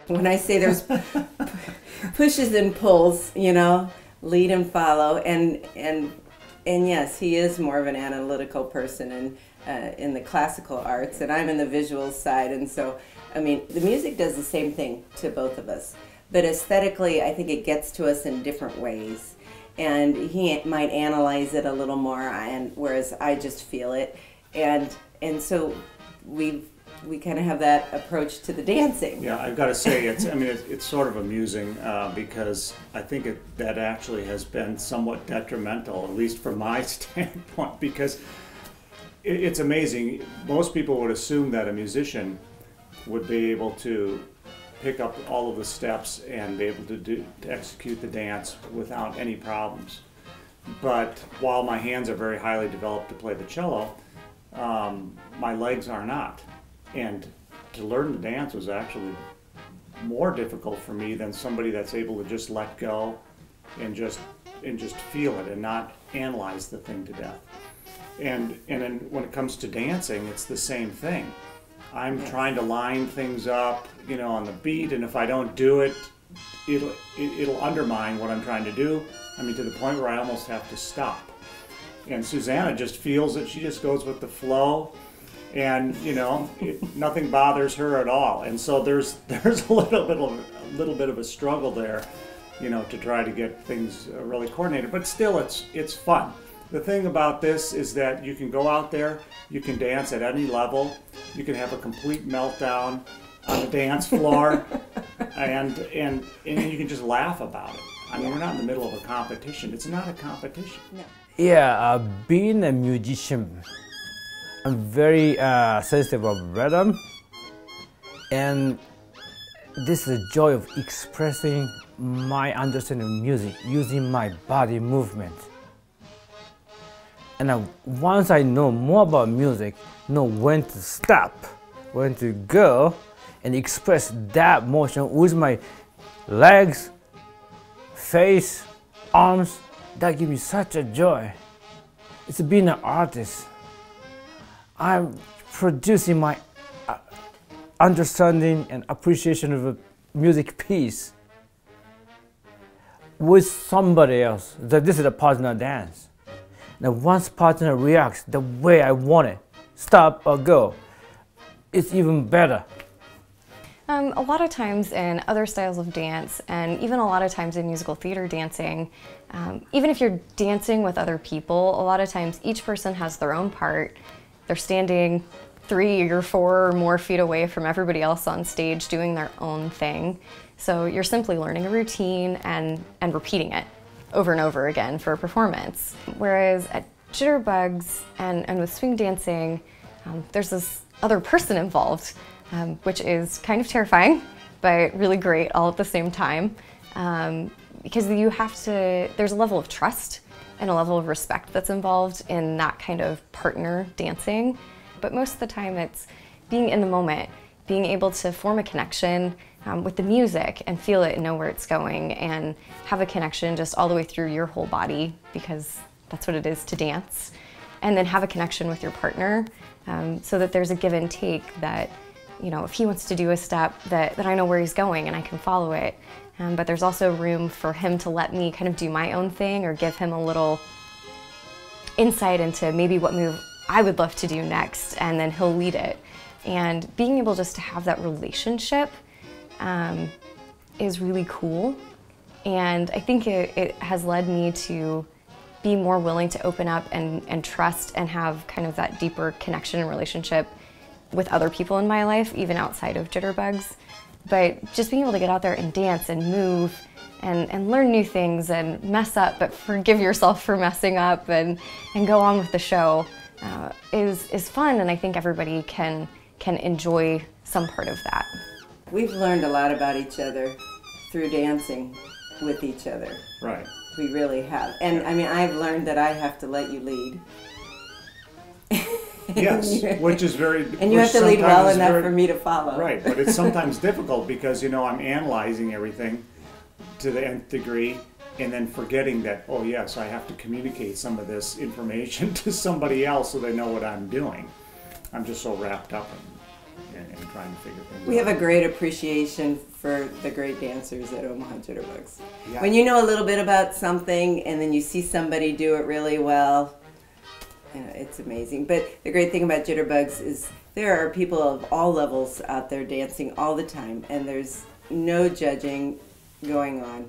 When I say there's pushes and pulls, you know, lead and follow, and yes, he is more of an analytical person in the classical arts, and I'm in the visual side, and so, I mean, the music does the same thing to both of us, but aesthetically, I think it gets to us in different ways, and he might analyze it a little more, and whereas I just feel it, and so we kind of have that approach to the dancing. Yeah, I've got to say, it's sort of amusing because I think that actually has been somewhat detrimental, at least from my standpoint, because it's amazing. Most people would assume that a musician would be able to pick up all of the steps and be able to execute the dance without any problems. But while my hands are very highly developed to play the cello, my legs are not. And to learn the dance was actually more difficult for me than somebody that's able to just let go and just feel it and not analyze the thing to death. And then when it comes to dancing, it's the same thing. I'm trying to line things up, you know, on the beat, and if I don't do it, it'll undermine what I'm trying to do. I mean, to the point where I almost have to stop. And Susanna just feels it. She just goes with the flow, and you know, nothing bothers her at all. And so there's a little bit of a struggle there, you know, to try to get things really coordinated. But still, it's fun. The thing about this is that you can go out there, you can dance at any level, you can have a complete meltdown on the dance floor, and you can just laugh about it. I mean, we're not in the middle of a competition. It's not a competition. No. Yeah, being a musician, I'm very sensitive of rhythm, and this is the joy of expressing my understanding of music using my body movement. And once I know more about music, know when to stop, when to go, and express that motion with my legs, face, arms, that gives me such a joy. It's being an artist. I'm producing my understanding and appreciation of a music piece with somebody else. That this is a partner dance. Now once partner reacts the way I want it, stop or go, it's even better. A lot of times in other styles of dance, and even a lot of times in musical theater dancing, even if you're dancing with other people, a lot of times each person has their own part. They're standing 3 or 4 or more feet away from everybody else on stage doing their own thing. So you're simply learning a routine and repeating it over and over again for a performance. Whereas at Jitterbugs and with swing dancing, there's this other person involved, which is kind of terrifying, but really great all at the same time. Because you have to, there's a level of trust and a level of respect that's involved in that kind of partner dancing. But most of the time it's being in the moment, being able to form a connection with the music and feel it and know where it's going, and have a connection just all the way through your whole body, because that's what it is to dance. And then have a connection with your partner so that there's a give and take, that, you know, if he wants to do a step, that I know where he's going and I can follow it. But there's also room for him to let me kind of do my own thing, or give him a little insight into maybe what move I would love to do next, and then he'll lead it. And being able just to have that relationship is really cool. And I think it has led me to be more willing to open up and trust and have kind of that deeper connection and relationship with other people in my life, even outside of Jitterbugs. But just being able to get out there and dance and move and learn new things and mess up, but forgive yourself for messing up, and go on with the show is fun, and I think everybody can enjoy some part of that. We've learned a lot about each other through dancing with each other. Right. We really have. And I mean, I've learned that I have to let you lead. Yes, which is very... And you have to lead well enough for me to follow. Right, but it's sometimes difficult because, you know, I'm analyzing everything to the nth degree, and then forgetting that, oh yes, I have to communicate some of this information to somebody else so they know what I'm doing. I'm just so wrapped up and trying to figure things out. We have a great appreciation for the great dancers at Omaha Jitterbugs. Yeah. When you know a little bit about something and then you see somebody do it really well, you know, it's amazing. But the great thing about Jitterbugs is there are people of all levels out there dancing all the time, and there's no judging going on.